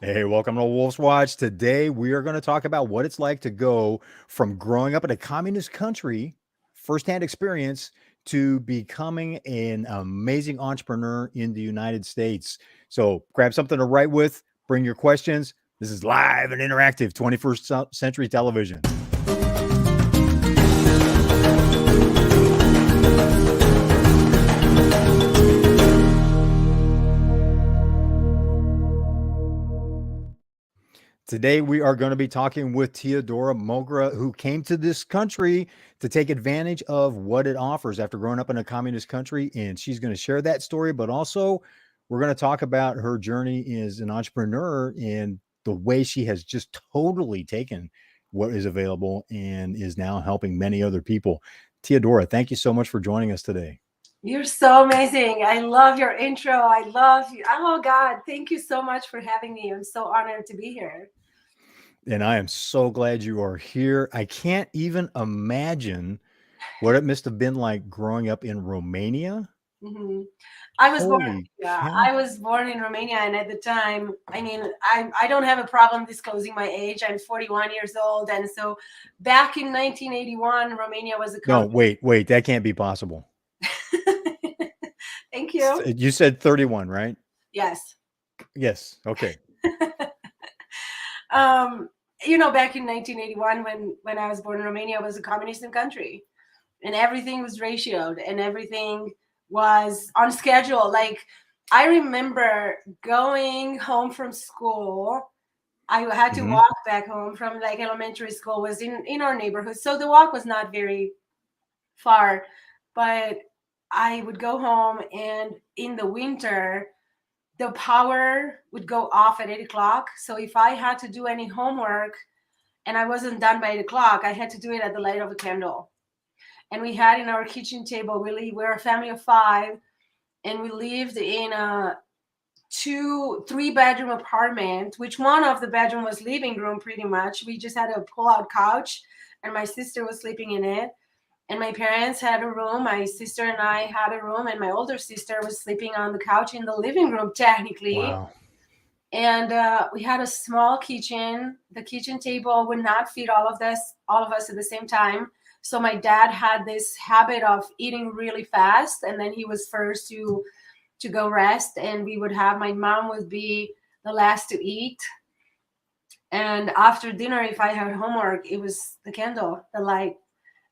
Hey, welcome to Wolf's Watch. Today, we are going to talk about what it's like to go from growing up in a communist country, firsthand experience, to becoming an amazing entrepreneur in the United States. So, grab something to write with, bring your questions. This is live and interactive 21st century television. Today, we are going to be talking with Teodora Moga, who came to this country to take advantage of what it offers after growing up in a communist country. And she's going to share that story, but also we're going to talk about her journey as an entrepreneur and the way she has just totally taken what is available and is now helping many other people. Teodora, thank you so much for joining us today. You're so amazing. I love your intro. I love you. Oh, God. Thank you so much for having me. I'm so honored to be here. And I am so glad you are here. I can't even imagine what it must have been like growing up in Romania. hmm I was born, Holy yeah, cow. I was born in Romania. And at the time, I mean, I don't have a problem disclosing my age. I'm 41 years old. And so back in 1981, Romania was a No, country. wait, that can't be possible. Thank you. You said 31, right? Yes. Yes. Okay. um, Back in 1981, when I was born, Romania was a communist country. And everything was ratioed and everything was on schedule. Like, I remember going home from school. I had to Mhm. walk back home from like elementary school was in our neighborhood. So the walk was not very far, but I would go home, and in the winter, the power would go off at 8 o'clock. So if I had to do any homework and I wasn't done by 8 o'clock, I had to do it at the light of a candle. And we had in our kitchen table, we're a family of five, and we lived in a 3 bedroom apartment, which one of the bedroom was living room. Pretty much we just had a pull-out couch, and my sister was sleeping in it, and my parents had a room, my sister and I had a room, and my older sister was sleeping on the couch in the living room technically. Wow. And we had a small kitchen. The kitchen table would not feed all of us at the same time. So my dad had this habit of eating really fast, and then he was first to go rest, and we would have my mom would be the last to eat. And after dinner, if I had homework, it was the candle, the light.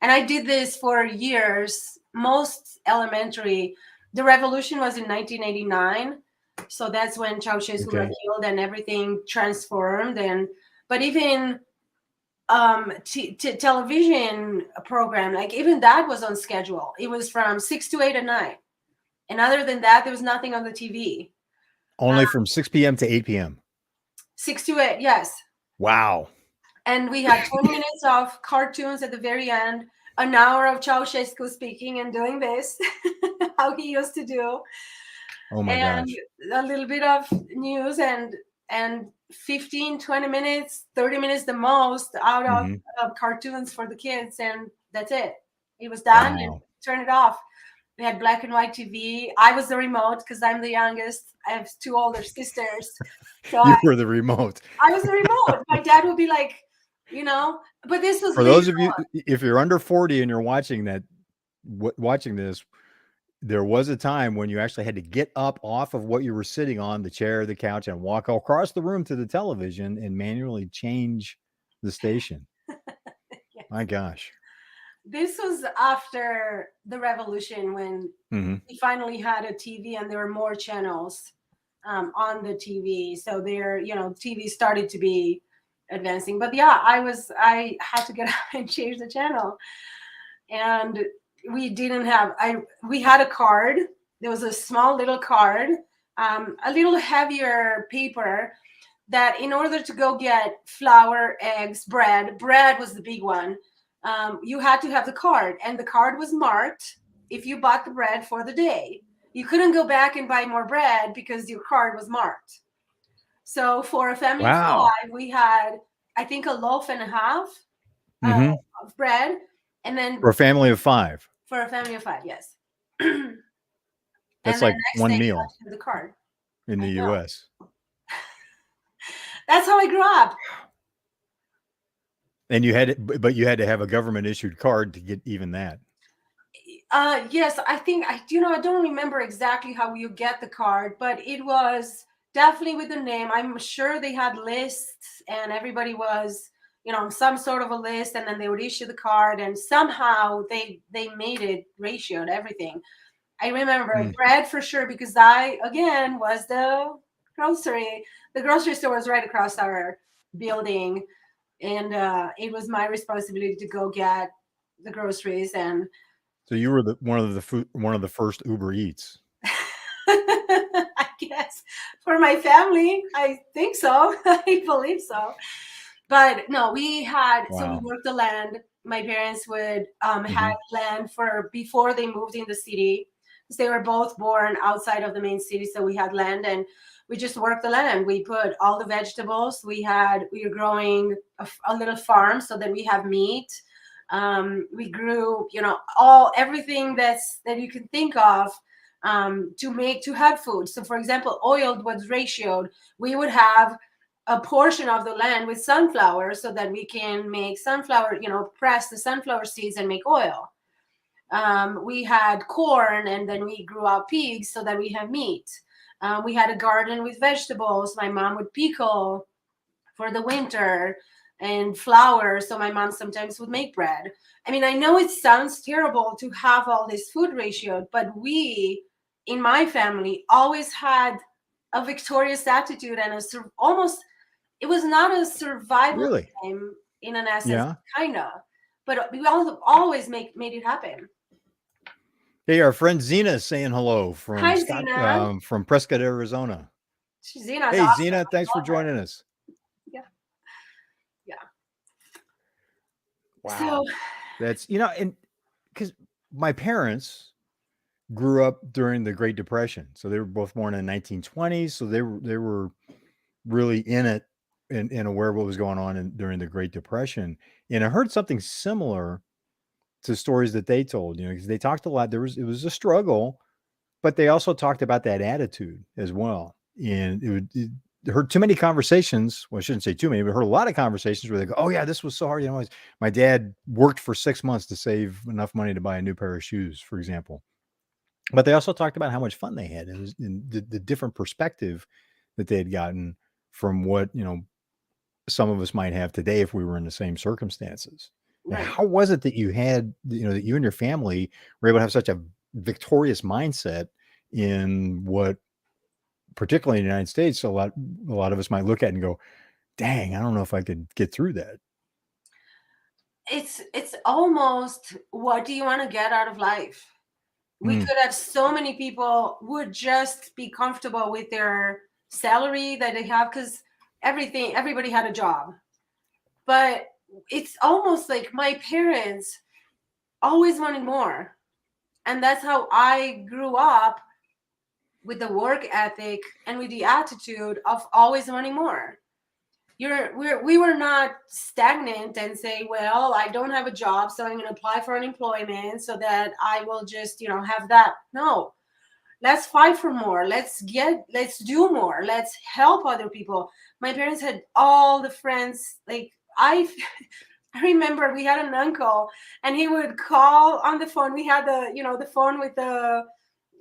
And I did this for years, most elementary. The revolution was in 1989. So that's when Ceausescu got Okay. killed and everything transformed. And but even television program, like even that was on schedule. It was from 6 to 8 at night. And other than that, there was nothing on the TV. Only from 6 p.m. to 8 p.m. 6 to 8, yes. Wow. And we had 20 minutes of cartoons at the very end, an hour of Ceausescu speaking and doing this, how he used to do, Oh my and gosh. a little bit of news, and 15, 20 minutes, 30 minutes the most out Mhm. of cartoons for the kids, and that's it. It was done, and Wow. turn it off. We had black and white TV. I was the remote because I'm the youngest. I have two older sisters. So You were the remote. I was the remote. My dad would be like, but this was For legal. those of you, if you're under 40 and you're watching that, watching this, there was a time when you actually had to get up off of what you were sitting on, the chair, the couch, and walk across the room to the television and manually change the station. My Yes. gosh. This was after the revolution when Mhm. we finally had a TV and there were more channels on the TV. So TV started to be advancing. But yeah, I had to get up and change the channel. And we had a card. There was a small little card, a little heavier paper, that in order to go get flour, eggs, bread was the big one. You had to have the card, and the card was marked if you bought the bread for the day. You couldn't go back and buy more bread because your card was marked. So for a family of Wow. five, we had, I think, a loaf and a half uh, Mhm. of bread, and then For a family of 5. for a family of five, yes. And then That's like next day one you meal had to have the card. in I the know. US. That's how I grew up. And you had, but you had to have a government issued card to get even that. Yes, I think I don't remember exactly how you get the card, but it was definitely with the name. I'm sure they had lists and everybody was, some sort of a list, and then they would issue the card, and somehow they made it ratioed everything. I remember Mm. bread for sure because I again was grocery. The grocery store was right across our building, and it was my responsibility to go get the groceries. And So you were one of the first Uber Eats. I guess for my family, I think so. I believe so. But no, so we Wow. worked the land. My parents would had Hmm. land for before they moved in the city, because they were both born outside of the main city. So we had land, and we just worked the land. We put all the vegetables. We were growing a little farm so that we have meat. We grew, everything that you can think of, to have food. So, for example, oil was ratioed. We would have a portion of the land with sunflower so that we can make sunflower, press the sunflower seeds and make oil. We had corn, and then we grew out pigs so that we have meat. We had a garden with vegetables. My mom would pickle for the winter, and flour. So my mom sometimes would make bread. I mean, I know it sounds terrible to have all this food ratio, but we in my family always had a victorious attitude and almost, it was not a survival Really? game in an essence, Yeah. kind of, but we always made it happen. Hey, our friend Zena is saying hello Hi, Zena. from Prescott, Arizona. Zena's Hey, awesome. Zena, thanks I for love her. joining us. Yeah, yeah. So Wow. That's, and because my parents grew up during the Great Depression. So they were both born in the 1920s. So they were really in it and aware of what was going on during the Great Depression. And I heard something similar to stories that they told, because they talked a lot. It was a struggle, but they also talked about that attitude as well. And heard too many conversations. Well, I shouldn't say too many, but heard a lot of conversations where they go, "Oh yeah, this was so hard." My dad worked for 6 months to save enough money to buy a new pair of shoes, for example. But they also talked about how much fun they had, and the different perspective that they had gotten from what some of us might have today if we were in the same circumstances. And right. how was it that you had, that you and your family were able to have such a victorious mindset in what, particularly in the United States, a lot of us might look at and go, "Dang, I don't know if I could get through that." It's almost, what do you want to get out of life? We Mm, could have so many people would just be comfortable with their salary that they have, because everybody had a job. But it's almost like my parents always wanted more, and that's how I grew up, with the work ethic and with the attitude of always wanting more. We were not stagnant and say, well, I don't have a job, so I'm going to apply for unemployment so that I will just have that. No, let's fight for more. Let's do more. Let's help other people. My parents had all the friends. Like, I I remember we had an uncle, and he would call on the phone. We had the phone with the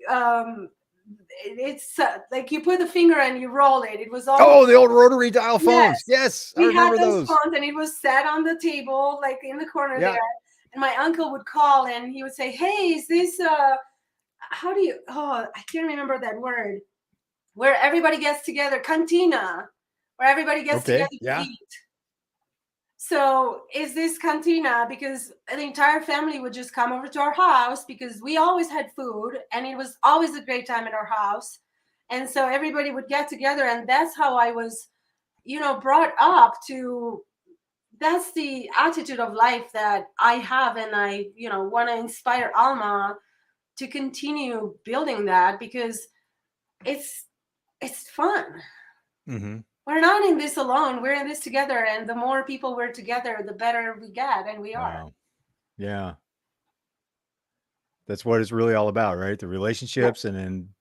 um it's like you put the finger and you roll it. It was all, oh, the old rotary dial phones. yes. Yes, I We had remember those those. phones, and it was set on the table, like in the corner Yeah. there. And my uncle would call, and he would say, "Hey, is this how do you? Oh, I can't remember that word. Where everybody gets together, cantina, where everybody gets together Okay. to Yeah. eat." So is this cantina, because the entire family would just come over to our house because we always had food and it was always a great time at our house. And so everybody would get together, and that's how I was, brought up to. That's the attitude of life that I have, and I, want to inspire Alma to continue building that, because it's it's fun. Hmm. We're not in this alone. We're in this together, and the more people we're together, the better we get, and we are. Wow. Yeah. That's what it's really all about, right? The Yeah. relationships, and then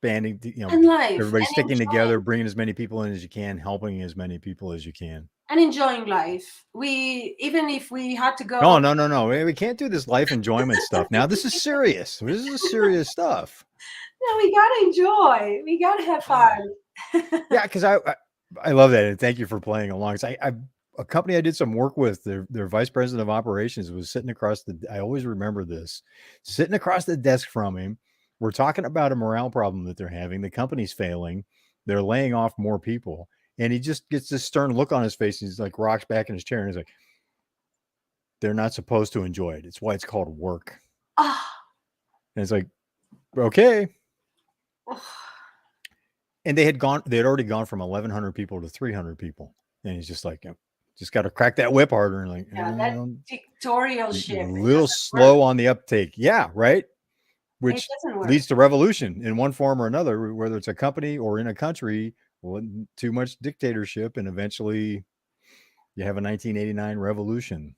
banding, and life everybody and sticking enjoying together, bringing as many people in as you can, helping as many people as you can. and enjoying life. We even if we had to No, go. no, no, no. We can't do this life enjoyment stuff. Now, this is serious. This is serious stuff. No, we gotta enjoy. We gotta have fun. Yeah, because I love that, and thank you for playing along. So I a company I did some work with, their vice president of operations was sitting across the. I always remember this, sitting across the desk from him. We're talking about a morale problem that they're having. The company's failing. They're laying off more people, and he just gets this stern look on his face. And he's like rocks back in his chair, and he's like, "They're not supposed to enjoy it. It's why it's called work." Ah, And it's like, okay. oh, And they had already gone from 1,100 people to 300 people. And he's just like, just got to crack that whip harder. And like, yeah, that dictatorial a ship. It little doesn't work. slow on the uptake. Yeah, right. It Which doesn't work. leads to revolution in one form or another, whether it's a company or in a country. Well, too much dictatorship, and eventually you have a 1989 revolution.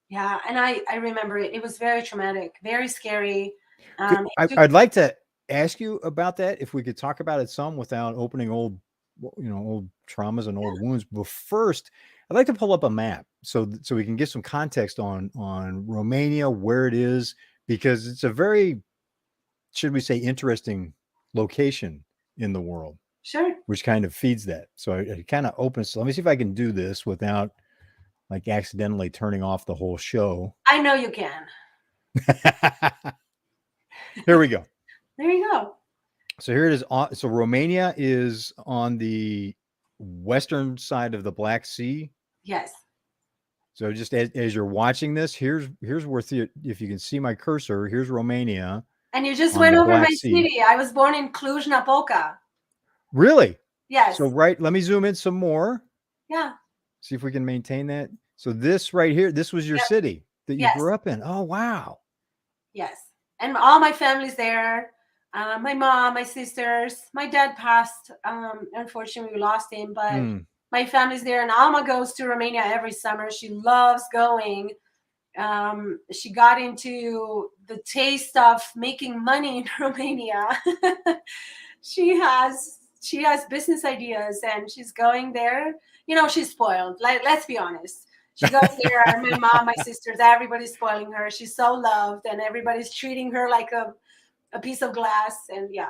Yeah, and I remember it. It was very traumatic, very scary. It took, I'd like to ask you about that if we could talk about it some without opening old traumas and old wounds. But first, I'd like to pull up a map so we can get some context on Romania, where it is, because it's a very, should we say, interesting location in the world, sure. which kind of feeds that. So it kind of opens. So let me see if I can do this without like accidentally turning off the whole show. I know you can. Here we go. There you go. So here it is. So Romania is on the western side of the Black Sea. Yes. So just as you're watching this, here's where if you can see my cursor, here's Romania. And you just on went the over my Black Sea. city. I was born in Cluj-Napoca. Really? Yes. So let me zoom in some more. Yeah. See if we can maintain that. So this right here, this was your city that you Yes. grew up in. Oh, wow. Yes. And all my family's there. My mom, my sisters, my dad passed. Unfortunately, we lost him, but my family's there. And Alma goes to Romania every summer. She loves going. She got into the taste of making money in Romania. she has business ideas, and she's going there. She's spoiled. Let's be honest. She goes there. My mom, my sisters, everybody's spoiling her. She's so loved, and everybody's treating her like a piece of glass. And yeah,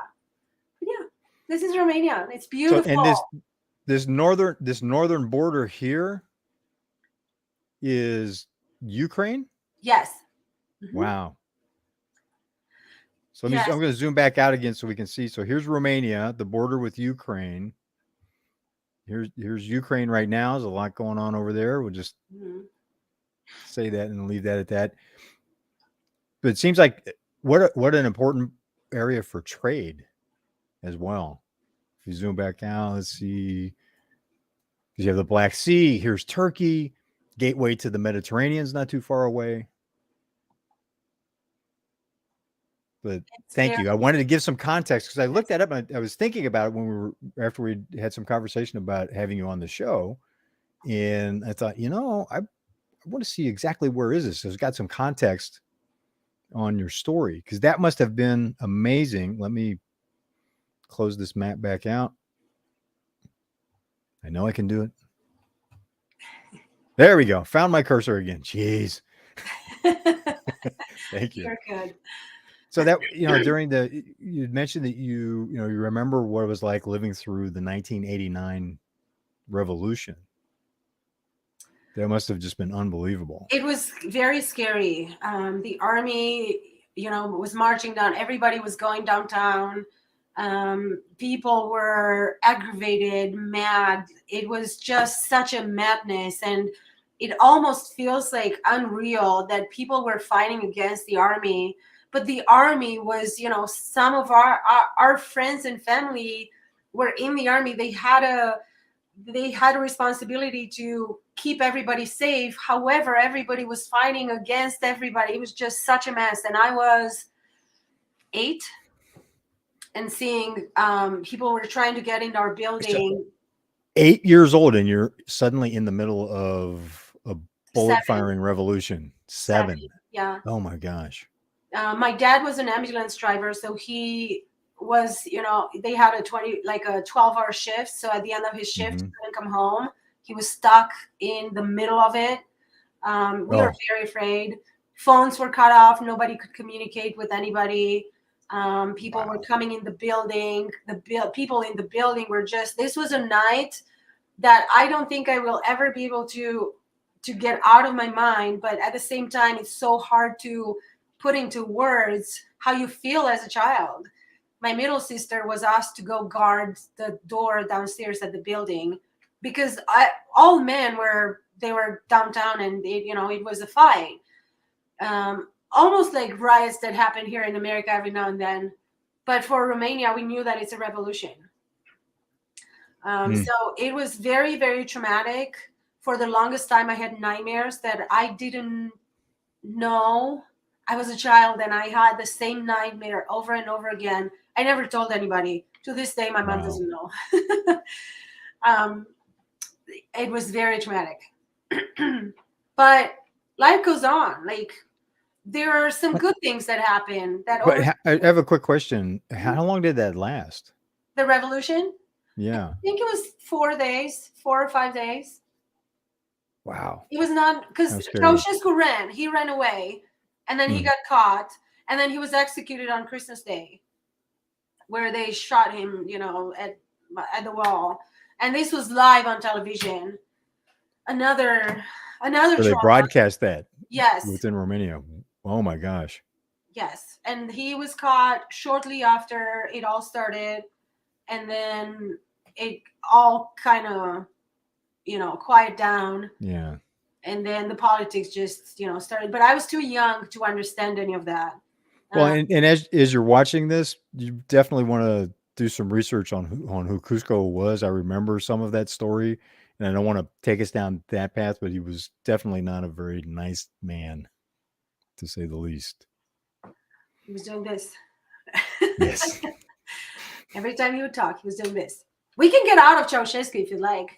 this is Romania. It's beautiful. So, and this northern border here is Ukraine. Yes. Mm-hmm. Wow. So I'm going to zoom back out again so we can see. So here's Romania, the border with Ukraine. Here's Ukraine right now. There's a lot going on over there. We'll just say that and leave that at that. But it seems like what an important area for trade as well. If you zoom back out, let's see. You have the Black Sea. Here's Turkey. Gateway to the Mediterranean is not too far away. But thank you. I wanted to give some context because I looked that up and I was thinking about it after we had some conversation about having you on the show. And I thought, I want to see exactly where is this. So it's got some context on your story because that must have been amazing. Let me close this map back out. I know I can do it. There we go. Found my cursor again. Jeez. Thank you. You're good. So that, you mentioned that you remember what it was like living through the 1989 revolution. That must have just been unbelievable. It was very scary. The army, was marching down. Everybody was going downtown. People were aggravated, mad. It was just such a madness. And it almost feels like unreal that people were fighting against the army. But the army was, some of our friends and family were in the army. They had a responsibility to keep everybody safe. However, everybody was fighting against everybody. It was just such a mess. And I was 8 and seeing people were trying to get into our building. 8 years old, and you're suddenly in the middle of a bullet 7. firing revolution. 7. Yeah. Oh my gosh. My dad was an ambulance driver, so he was, they had a 12-hour shift. So at the end of his shift, he Hmm. couldn't come home. He was stuck in the middle of it. We were Oh, very afraid. Phones were cut off. Nobody could communicate with anybody. People were wow. coming in the building. People in the building were just. This was a night that I don't think I will ever be able to get out of my mind. But at the same time, it's so hard to put into words how you feel as a child. My middle sister was asked to go guard the door downstairs at the building because all men were downtown, and it was a fight, almost like riots that happen here in America every now and then. But for Romania, we knew that it's a revolution. Mm. So it was very, very traumatic. For the longest time, I had nightmares that I didn't know. I was a child and I had the same nightmare over and over again. I never told anybody. To this day, my mom Wow. doesn't know. um, it was very traumatic. But life goes on. Like, there are some good things that happen that But over I have a quick question. How long did that last? the revolution. I Yeah. think it was 4 days, 4 or 5 days. Wow. It was not How because scary. Ceausescu ran. He ran away, and then he Mm. got caught, and then he was executed on Christmas Day, where they shot him, at the wall. And this was live on television. Another So they trauma. broadcast that Yes, within Romania. Oh my gosh. yes. And he was caught shortly after it all started, and then it all kind of, quiet down, Yeah. and then the politics just, started. But I was too young to understand any of that. Well, Uh, and as you're watching this, you definitely want to do some research on who Cusco was. I remember some of that story, and I don't want to take us down that path, but he was definitely not a very nice man, to say the least. he was doing this. Yes. Every time he would talk, he was doing this. We can get out of Ceausescu if you like.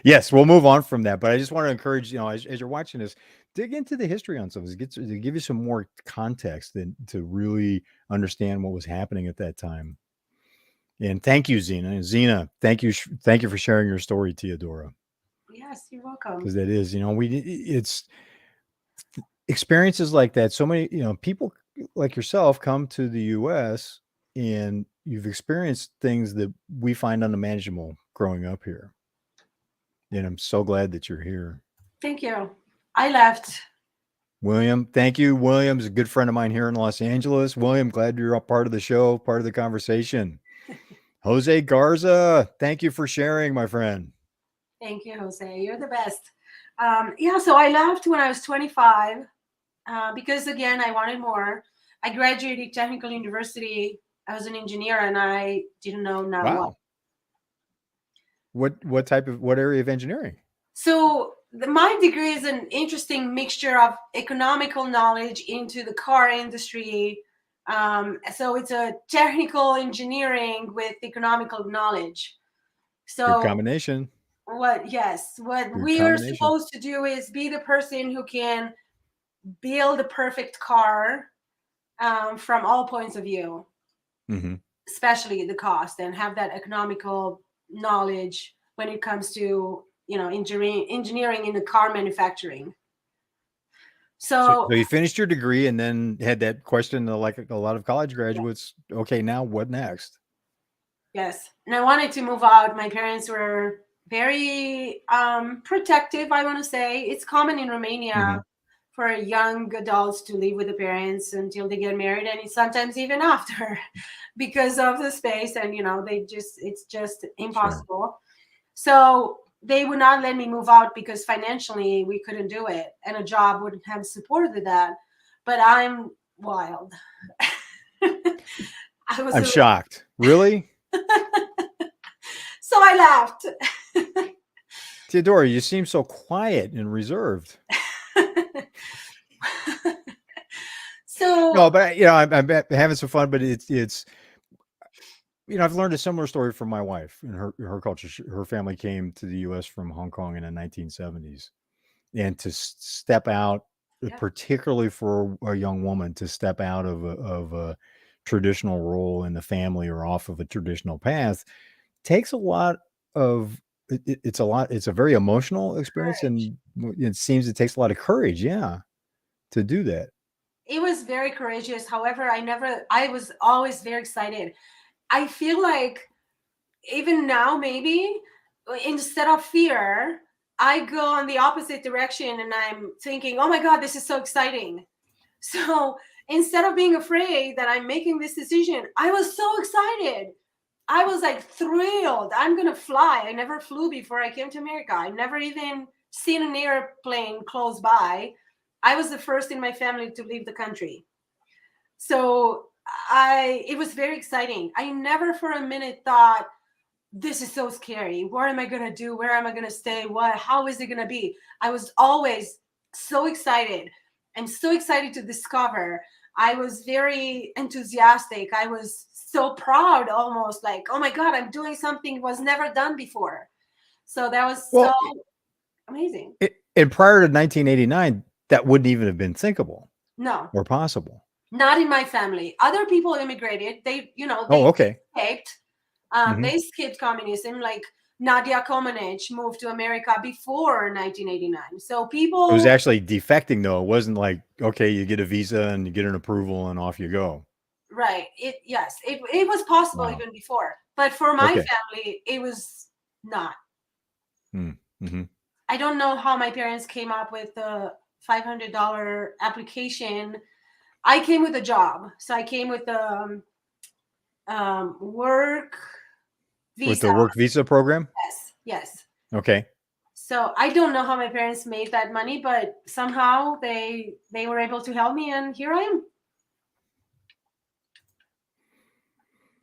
Yes, we'll move on from that. But I just want to encourage, as you're watching this, dig into the history on some of this, to give you some more context and to really understand what was happening at that time. And thank you, Zena. And Zena, thank you for sharing your story, Teodora, Yes, you're welcome. because that is, it's experiences like that. So many, people like yourself come to the U.S. and you've experienced things that we find unimaginable growing up here. And I'm so glad that you're here. Thank you. I left. William, thank you. William's a good friend of mine here in Los Angeles. William, glad you're a part of the show, part of the conversation. Jose Garza, thank you for sharing, my friend. Thank you, Jose. You're the best. Yeah, so I left when I was 25 because, again, I wanted more. I graduated technical university. I was an engineer, and I didn't know now what. Wow. What area of engineering? So my degree is an interesting mixture of economical knowledge into the car industry. So it's a technical engineering with economical knowledge. Good So combination. what Good we are combination. supposed to do is be the person who can build the perfect car, from all points of view, Hmm. especially the cost, and have that economical knowledge when it comes to engineering in the car manufacturing. So So you finished your degree and then had that question, like a lot of college yeah, graduates. Okay, now what next? yes, and I wanted to move out. My parents were very protective. I want to say it's common in Romania Hmm. for young adults to live with the parents until they get married, and sometimes even after, because of the space, and it's just Sure. impossible. So they would not let me move out because financially we couldn't do it, and a job wouldn't have supported that. But I'm wild. I was I'm shocked. Really? so I laughed. Theodora, you seem so quiet and reserved. So No, but I'm having some fun. But it's I've learned a similar story from my wife and her culture. Her family came to the U.S. from Hong Kong in the 1970s, and to step out, yeah, particularly for a young woman, to step out of a traditional role in the family or off of a traditional path takes a lot of it's a very emotional experience, and it seems it takes a lot of courage, yeah, to do that. It was very courageous. However, I was always very excited. I feel like even now, maybe instead of fear, I go on the opposite direction and I'm thinking, oh my God, this is so exciting. So instead of being afraid that I'm making this decision, I was so excited. I was like thrilled. I'm going to fly. I never flew before I came to America. I never even seen an airplane close by. I was the first in my family to leave the country. So it was very exciting. I never for a minute thought, this is so scary. What am I going to do? Where am I going to stay? How is it going to be? I was always so excited. I'm so excited to discover. I was very enthusiastic. I was so proud, almost like, oh my God, I'm doing something was never done before. So that was so Well, amazing. and prior to 1989, that wouldn't even have been thinkable No, or possible. not in my family. Other people immigrated. They, Oh, okay. escaped. Mhm. They skipped communism. Like Nadia Comaneci moved to America before 1989. So It was people, actually defecting, though. It wasn't like, okay, you get a visa and you get an approval and off you go. right? It was possible Wow. even before, but for my Okay. family, it was not. Mm-hmm. I don't know how my parents came up with the $500 application. I came with a job, so I came with the work With the visa. work visa program? Yes, yes. Okay. So I don't know how my parents made that money, but somehow they were able to help me, and here I am.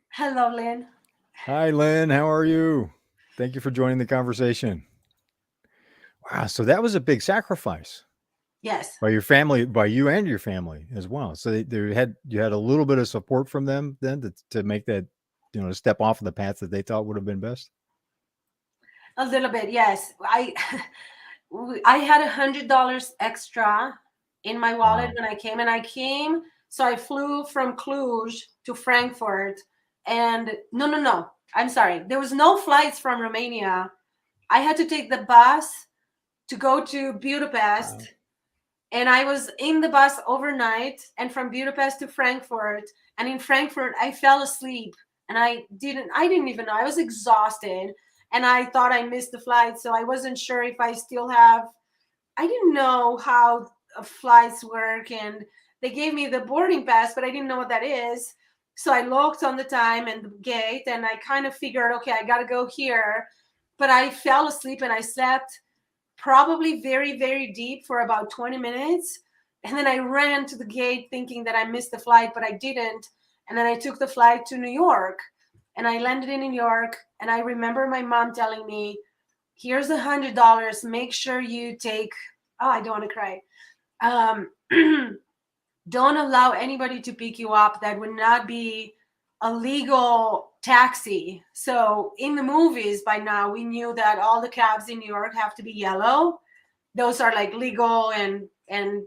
Hello, Lynn. Hi, Lynn. How are you? Thank you for joining the conversation. Wow. So that was a big sacrifice Yes, by your family, by you and your family as well. So you had a little bit of support from them then to make that, step off of the path that they thought would have been best. a little bit. Yes, I had $100 extra in my wallet Wow. when I came, and I came. So I flew from Cluj to Frankfurt, and no. I'm sorry. There was no flights from Romania. I had to take the bus to go to Budapest, Wow. and I was in the bus overnight, and from Budapest to Frankfurt. And in Frankfurt, I fell asleep, and I didn't even know. I was exhausted, and I thought I missed the flight, so I wasn't sure if I still have. I didn't know how flights work, and they gave me the boarding pass, but I didn't know what that is. So I looked on the time and the gate, and I kind of figured, okay, I got to go here. But I fell asleep, and I slept probably very, very deep for about 20 minutes. And then I ran to the gate thinking that I missed the flight, but I didn't. And then I took the flight to New York, and I landed in New York. And I remember my mom telling me, here's $100. Make sure you take, oh, I don't want to cry. Um, don't allow anybody to pick you up that would not be a legal taxi. So in the movies by now, we knew that all the cabs in New York have to be yellow. Those are like legal and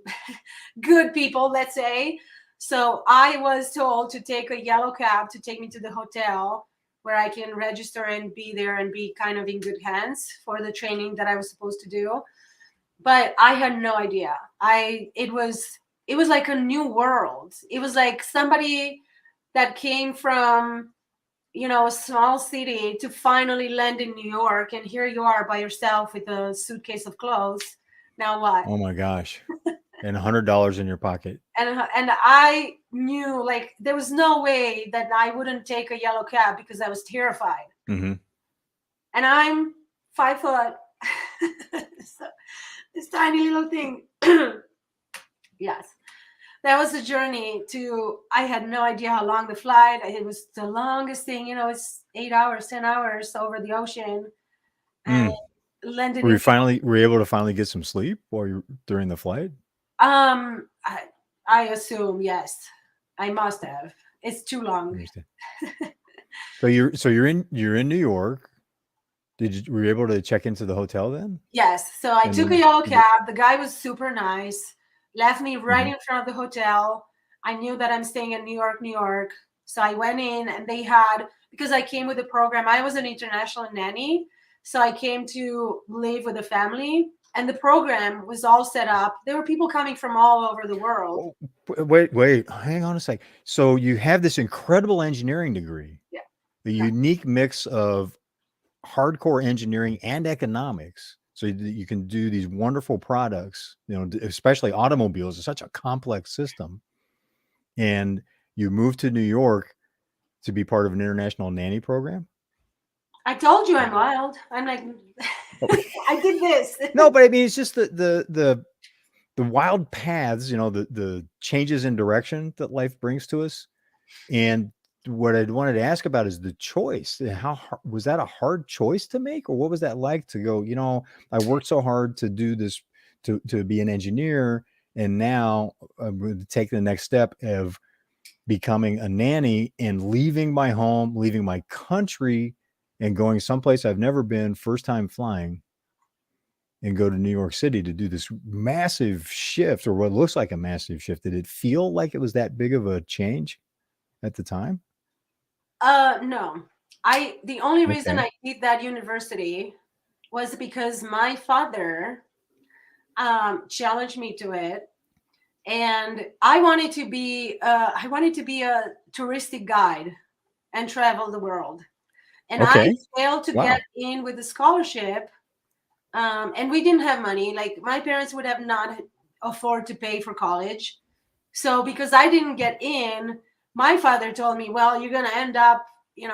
good people, let's say. So I was told to take a yellow cab to take me to the hotel where I can register and be there and be kind of in good hands for the training that I was supposed to do. But I had no idea. It was like a new world. It was like somebody that came from, a small city to finally land in New York, and here you are by yourself with a suitcase of clothes. Now what? Oh my gosh. And $100 in your pocket. And I knew like there was no way that I wouldn't take a yellow cab because I was terrified. Mm-hmm. And I'm 5 foot. So, this tiny little thing. Yes. That was a journey to, I had no idea how long the flight. It was the longest thing, it's 8 hours, 10 hours over the ocean. And landed in, Were you able to finally get some sleep during the flight? I assume, yes. I must have. It's too long. Understand. So you're in New York. Were you able to check into the hotel then? Yes. So I And took a then yellow cab. The guy was super nice. Left me right Mhm. in front of the hotel. I knew that I'm staying in New York, New York. So I went in, and they had, because I came with a program, I was an international nanny. So I came to live with a family, and the program was all set up. There were people coming from all over the world. Oh, wait, hang on a sec. So you have this incredible engineering degree, Yeah. the Yeah. unique mix of hardcore engineering and economics, so that you can do these wonderful products, especially automobiles. It's such a complex system. And you moved to New York to be part of an international nanny program? I told you I'm wild. I'm like, I did this. No, but I mean, it's just the wild paths, the changes in direction that life brings to us. And what I wanted to ask about is the choice. Was that a hard choice to make, or what was that like to go, I worked so hard to do this, to be an engineer, and now I'm going to take the next step of becoming a nanny and leaving my home, leaving my country, and going someplace I've never been, first time flying, and go to New York City to do this massive shift, or what looks like a massive shift. Did it feel like it was that big of a change at the time? No. The only reason Okay. I did that university was because my father challenged me to it, and I wanted to be a touristic guide and travel the world. And I Okay. failed to get Wow. in with the scholarship, and we didn't have money. Like, my parents would have not afford to pay for college. So because I didn't get in, my father told me, "Well, you're gonna end up,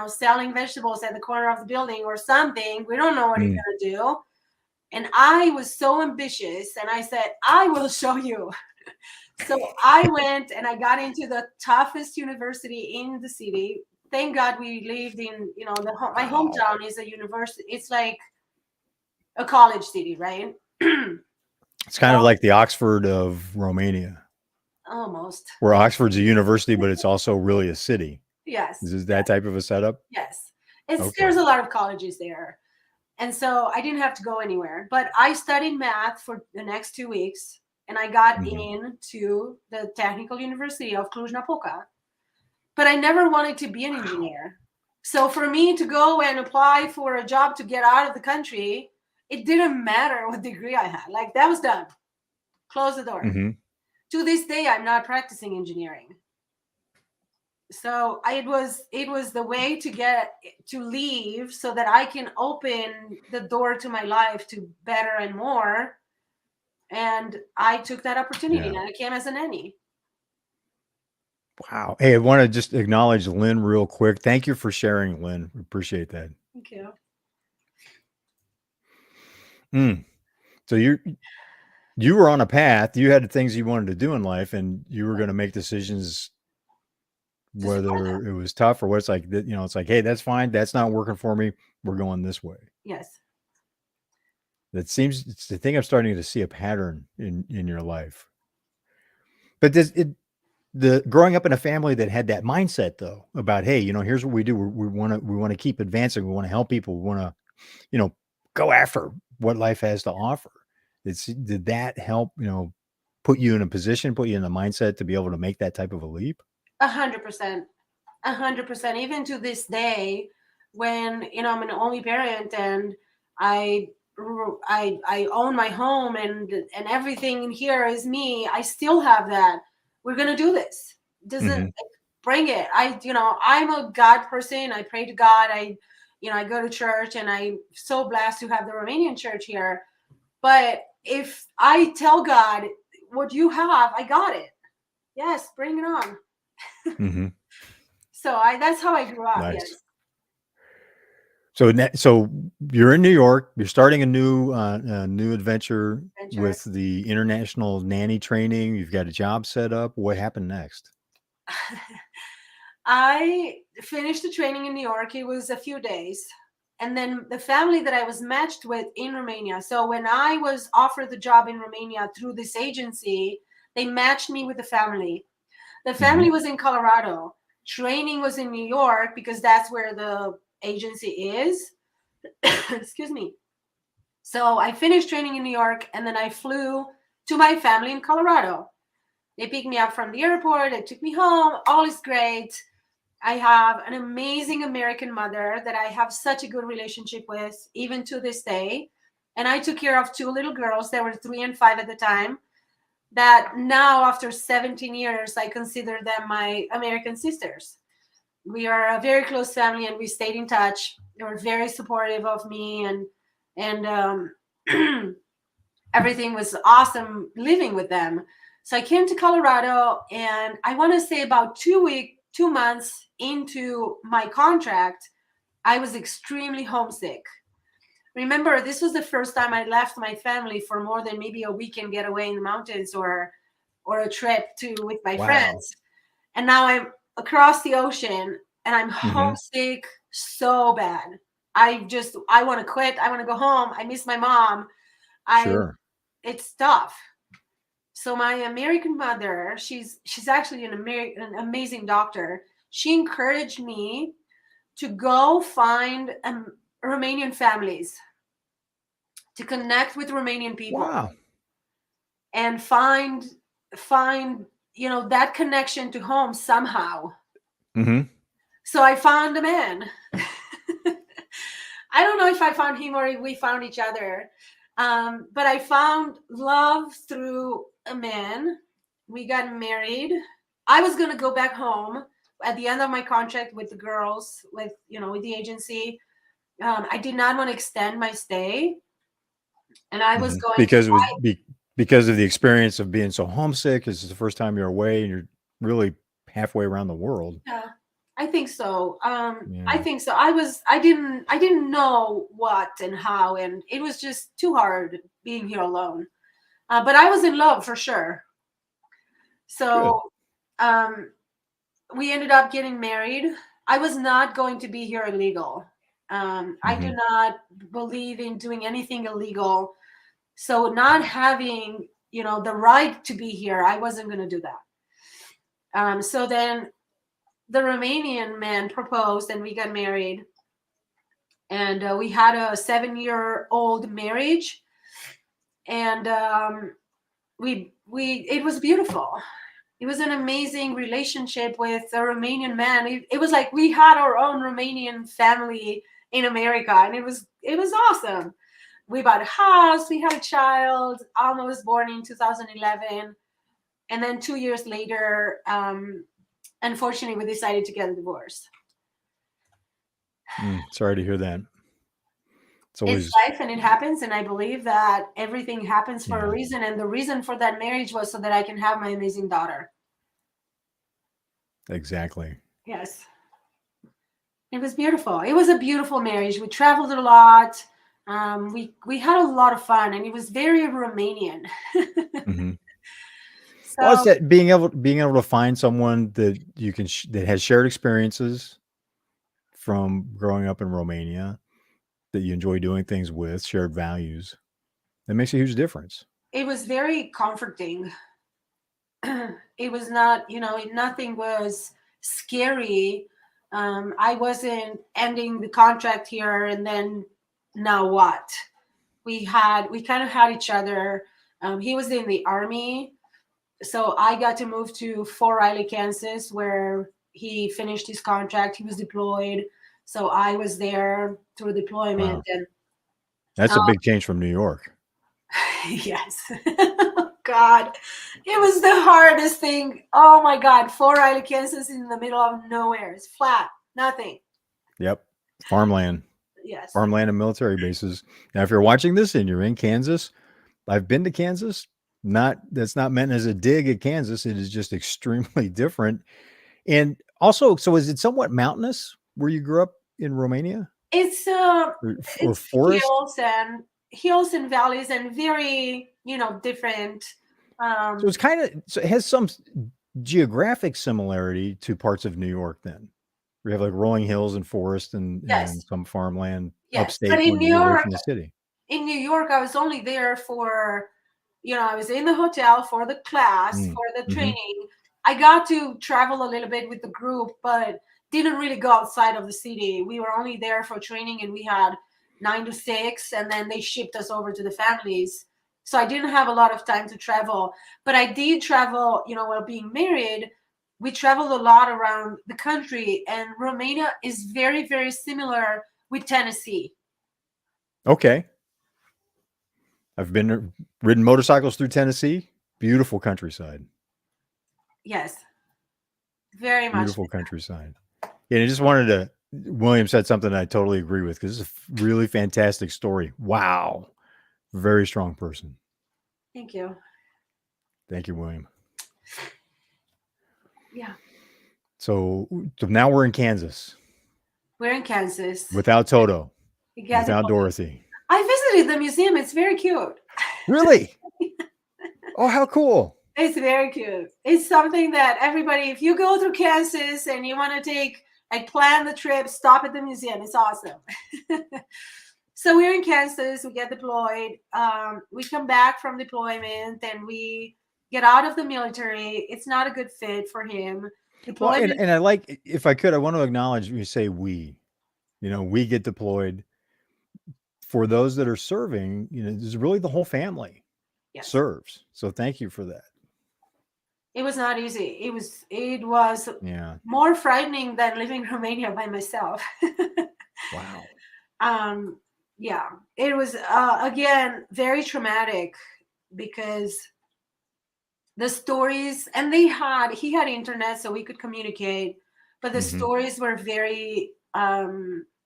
selling vegetables at the corner of the building or something. We don't know what you're Mm. gonna do." And I was so ambitious, and I said, "I will show you." So I went and I got into the toughest university in the city. Thank God we lived in, my Wow. hometown is a university. It's like a college city, right? It's So kind of like the Oxford of Romania, almost. where Oxford's a university, but it's also really a city. Yes. Is that type of a setup? Yes. Okay. There's a lot of colleges there. And so I didn't have to go anywhere. But I studied math for the next 2 weeks, and I got Mhm. into the Technical University of Cluj-Napoca. But I never wanted to be an Wow. engineer. So for me to go and apply for a job to get out of the country, it didn't matter what degree I had. Like, that was done. Close the door. Mhm. To this day, I'm not practicing engineering. So it was the way to leave so that I can open the door to my life to better and more. And I took that opportunity, Yeah. and I came as a nanny. Wow. Hey, I want to just acknowledge Lynn real quick. Thank you for sharing, Lynn. Appreciate that. Thank you. Mm. So you were on a path. You had things you wanted to do in life, and you were going to make decisions, To support whether them. it was tough or what. It's like that. It's like, hey, that's fine. That's not working for me. We're going this way. Yes. It's the thing. I'm starting to see a pattern in your life. But the growing up in a family that had that mindset, though, about, hey, here's what we do. We want to keep advancing. We want to help people. We want to, go after what life has to offer. Did that help, put you in a position, put you in a mindset to be able to make that type of a leap? 100%. 100%. Even to this day, when I'm an only parent, and I I own my home, and everything in here is me, I still have that. We're gonna do this. Doesn't Hmm. bring it. I'm a God person. I pray to God. I go to church, and I'm so blessed to have the Romanian church here. But if I tell God, what you have, I got it. Yes, bring it on. Hmm. So that's how I grew up. Nice. Yes. So you're in New York. You're starting a new adventure Venture. with the international nanny training. You've got a job set up. What happened next? I finished the training in New York. It was a few days. And then the family that I was matched with in Romania. So when I was offered the job in Romania through this agency, they matched me with the family. The Hmm. family was in Colorado. Training was in New York because that's where the agency is. Excuse me. So I finished training in New York, and then I flew to my family in Colorado. They picked me up from the airport. They took me home. All is great. I have an amazing American mother that I have such a good relationship with, even to this day. And I took care of two little girls. They were 3 and 5 at the time. That now, after 17 years, I consider them my American sisters. We are a very close family, and we stayed in touch. They were very supportive of me, and everything was awesome living with them. So I came to Colorado, and I want to say about 2 months into my contract, I was extremely homesick. Remember, this was the first time I left my family for more than maybe a weekend getaway in the mountains, or a trip to with my Wow. friends. And now I'm across the ocean, and I'm Hmm. homesick so bad. I want to quit. I want to go home. I miss my mom. I Sure. It's tough. So my American mother, she's actually an amazing doctor. She encouraged me to go find Romanian families, to connect with Romanian people, Wow. and find that connection to home somehow. Hmm. So I found a man. I don't know if I found him or if we found each other, but I found love through a man. We got married. I was gonna go back home at the end of my contract with the girls, with the agency. I did not want to extend my stay, and I was Hmm. going to. Because it was because of the experience of being so homesick. This is the first time you're away, and you're really halfway around the world. Yeah, I think so. I Yeah. think so. I didn't know what and how, and it was just too hard being here alone. But I was in love for sure. Good. So um, we ended up getting married. I was not going to be here illegal. I do Hmm. not believe in doing anything illegal. So not having, the right to be here, I wasn't going to do that. So then the Romanian man proposed, and we got married, and we had a 7-year-old marriage, and we it was beautiful. It was an amazing relationship with a Romanian man. It was like we had our own Romanian family in America, and it was awesome. We bought a house, we had a child. Alma was born in 2011, and then 2 years later, unfortunately, we decided to get a divorce. Sorry to hear that. It's It's always, life, and it happens, and I believe that everything happens for a yeah, reason, and the reason for that marriage was so that I can have my amazing daughter. exactly. Yes. It was beautiful. It was a beautiful marriage. We traveled a lot. We had a lot of fun, and it was very Romanian. Hmm. Well, it's So that being able to find someone that you can that has shared experiences from growing up in Romania, that you enjoy doing things with, shared values. That makes a huge difference. it was very comforting. It was not, nothing was scary. I wasn't ending the contract here and then now what? We kind of had each other. He was in the army, so I got to move to Fort Riley, Kansas, where he finished his contract. He was deployed, so I was there through deployment. Wow. And That's uh, a big change from New York. yes, God, it was the hardest thing. Oh my God, Fort Riley, Kansas, in the middle of nowhere. It's flat, nothing. Yep. Farmland. Yes, Farmland and military bases. Now, if you're watching this and you're in Kansas, I've been to Kansas. Not That's not meant as a dig at Kansas. It is just extremely different. And also, so is it somewhat mountainous where you grew up in Romania, it's or it's forest? hills and valleys, and very different. So Um, it's so it has some geographic similarity to parts of New York then. We have like rolling hills and forest and yes, some farmland yes, but upstate when you get away from the city. In New York, I was only there for, I was in the hotel for the class, Mm. for the Mhm. training. I got to travel a little bit with the group, but didn't really go outside of the city. We were only there for training, and we had 9 to 6, and then they shipped us over to the families. So I didn't have a lot of time to travel, but I did travel, while being married, we traveled a lot around the country, and Romania is very, very similar with Tennessee. Okay. I've been ridden motorcycles through Tennessee. Beautiful countryside. Yes, very much. Beautiful countryside. And I just wanted to. William said something I totally agree with because it's a really fantastic story. Wow. Very strong person. Thank you. Thank you, William. Yeah, So now we're in Kansas we're in Kansas. without Toto, We got the without Dorothy. I visited the museum. It's very cute. Really? Oh, how cool. It's very cute. It's something that everybody, if you go through Kansas and you want to take, like, plan the trip, stop at the museum. It's awesome. So we're in Kansas. We get deployed. We come back from deployment and we get out of the military. It's not a good fit for him. Well, Deployment. and I like, if I could, I want to acknowledge you say we. We get deployed. For those that are serving, this is really the whole family Yes. serves. So thank you for that. It was not easy. It was Yeah. more frightening than living in Romania by myself. Wow. Yeah, it was again very traumatic because the stories, and he had internet so we could communicate, but the stories were very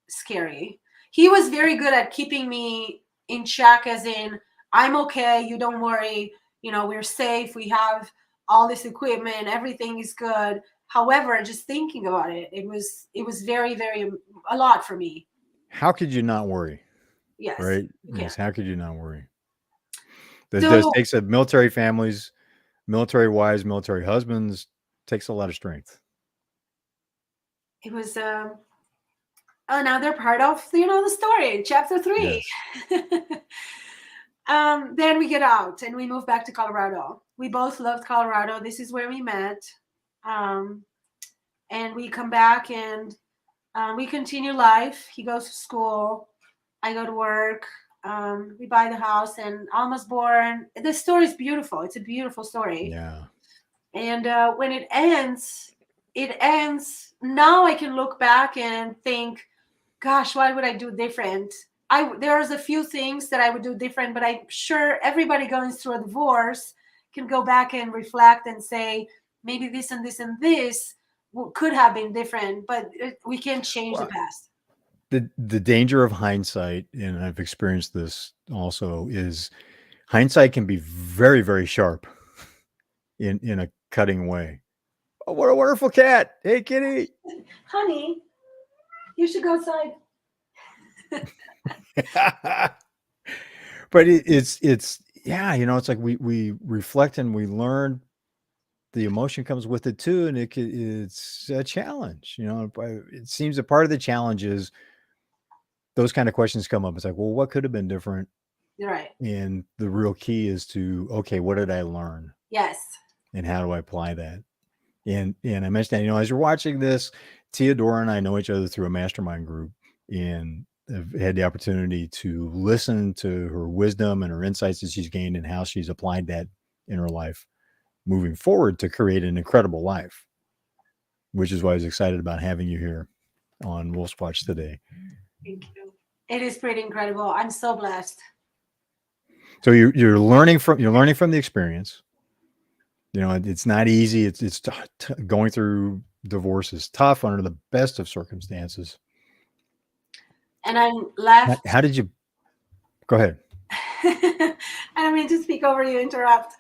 scary. He was very good at keeping me in check, as in, I'm okay, you don't worry, we're safe, we have all this equipment, everything is good. However, just thinking about it, it was very, very a lot for me. How could you not worry? Yes. Right? Okay. Yes. How could you not worry? So- This takes a military families, military wives, military husbands, takes a lot of strength. It was another part of the story, chapter 3. Yes. Then we get out and we move back to Colorado. We both loved Colorado. This is where we met. And we come back and we continue life. He goes to school. I go to work. We buy the house and almost born. The story is beautiful. It's a beautiful story. Yeah. And when it ends. Now I can look back and think, gosh, what would I do different? There's a few things that I would do different, but I'm sure everybody going through a divorce can go back and reflect and say, maybe this and this and this could have been different, but we can't change the past. The danger of hindsight, and I've experienced this also, is hindsight can be very, very sharp in a cutting way. Oh, what a wonderful cat. Hey, kitty. Honey, you should go outside. But it's yeah, it's like we reflect and we learn. The emotion comes with it too, and it's a challenge. It seems a part of the challenge is those kind of questions come up. It's like, well, what could have been different? You're right. And the real key is to, okay, what did I learn? Yes. And how do I apply that? And I mentioned that, as you're watching this, Teodora and I know each other through a mastermind group, and have had the opportunity to listen to her wisdom and her insights that she's gained and how she's applied that in her life moving forward to create an incredible life, which is why I was excited about having you here on Wolf's Watch today. Thank you. It is pretty incredible. I'm so blessed. So you're learning from the experience. It's not easy. It's going through divorce is tough under the best of circumstances. And I'm left. How did you? Go ahead. I don't mean to speak over you. Interrupt.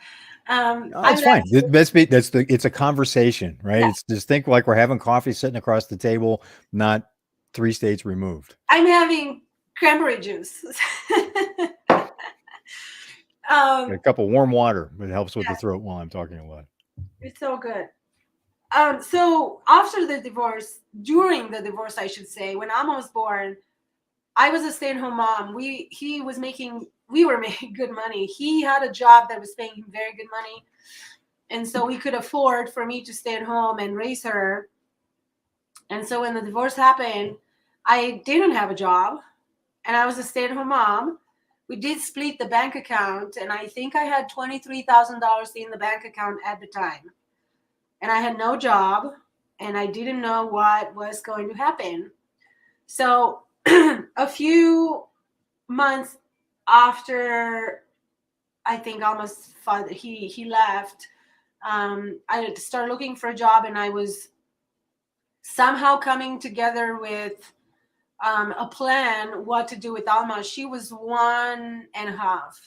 It's fine. It's a conversation, right? Yeah. It's just think like we're having coffee sitting across the table, not 3 states removed. I'm having cranberry juice. A cup of warm water. It helps with the throat while I'm talking a lot. It's so good. So after the divorce, during the divorce, I should say, when Amma was born, I was a stay-at-home mom. We were making good money. He had a job that was paying him very good money. And so we could afford for me to stay at home and raise her. And so when the divorce happened, I didn't have a job and I was a stay-at-home mom. We did split the bank account, and I think I had $23,000 in the bank account at the time. and I had no job, and I didn't know what was going to happen. So a few months after, I think almost he left, I started looking for a job, and I was somehow coming together with a plan what to do with Alma. She was 1.5,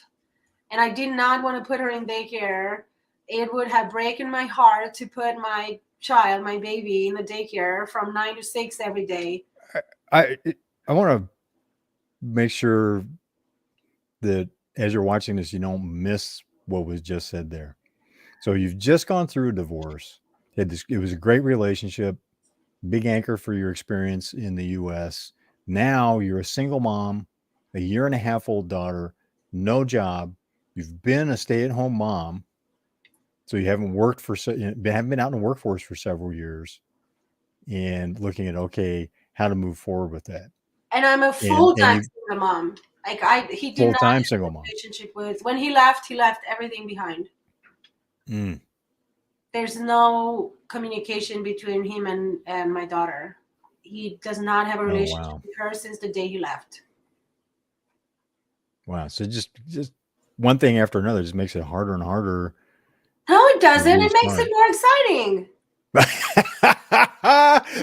and I did not want to put her in daycare. It would have broken my heart to put my child, my baby, in the daycare from 9 to 6 every day. I I want to make sure that as you're watching this, you don't miss what was just said there. So you've just gone through a divorce. It was a great relationship, big anchor for your experience in the U.S. Now you're a single mom, a 1.5-year-old daughter, no job. You've been a stay-at-home mom, so you haven't worked haven't been out in the workforce for several years, and looking at okay, how to move forward with that. And I'm a And full-time you single mom. Like he did full not time have single a mom. relationship with. When he left everything behind. Mm. There's no communication between him and my daughter. He does not have a Oh relationship wow, with her since the day he left. wow. So just one thing after another just makes it harder and harder No, it to doesn't. It makes it restart. more exciting.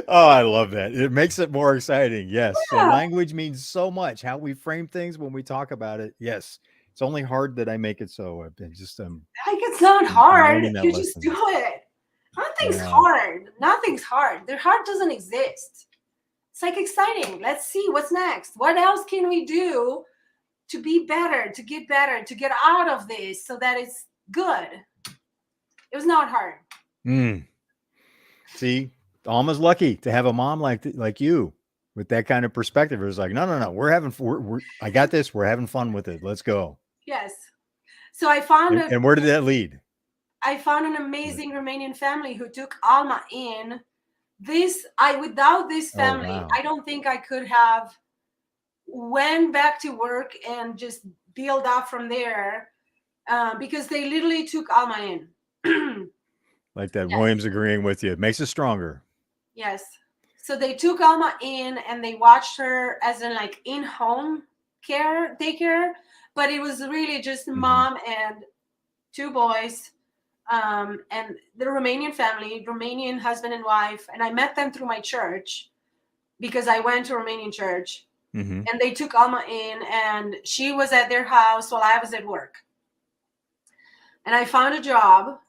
Oh, I love that. It makes it more exciting. Yes. So Yeah. language means so much. How we frame things when we talk about it. Yes. It's only hard that I make it so. I've been just Like, it's not I'm hard. learning that You just do lesson. it. Nothing's Yeah. hard. Nothing's hard. Their heart doesn't exist. It's like exciting. Let's see what's next. What else can we do to be better, to get out of this so that it's good? It was not hard. Mm. See, Alma's lucky to have a mom like you with that kind of perspective. It was like, no, no, no. I got this. We're having fun with it. Let's go. Yes. So I found And where did that lead? an amazing Romanian family who took Alma in. Without this Oh family, wow. I don't think I could have went back to work and just build up from there, because they literally took Alma in. Like that Yes. Williams agreeing with you. It makes us stronger. Yes. So they took Alma in and they watched her as in like in-home care, daycare, but it was really just Mm-hmm. mom and 2 boys, and the Romanian family, Romanian husband and wife. And I met them through my church because I went to Romanian church, Mm-hmm. and they took Alma in, and she was at their house while I was at work. And I found a job,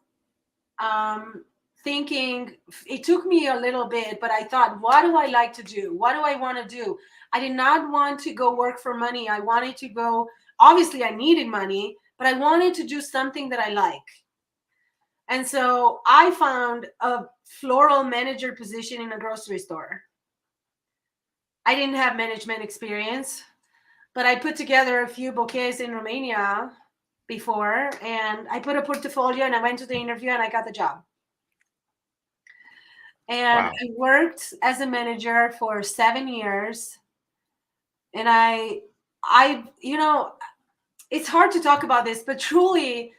thinking it took me a little bit, but I thought, what do I like to do? What do I want to do? I did not want to go work for money. I wanted to go, obviously, I needed money, but I wanted to do something that I like. And so I found a floral manager position in a grocery store. I didn't have management experience, but I put together a few bouquets in Romania before, and I put a portfolio, and I went to the interview, and I got the job. And Wow. I worked as a manager for 7 years. And I, it's hard to talk about this, but truly,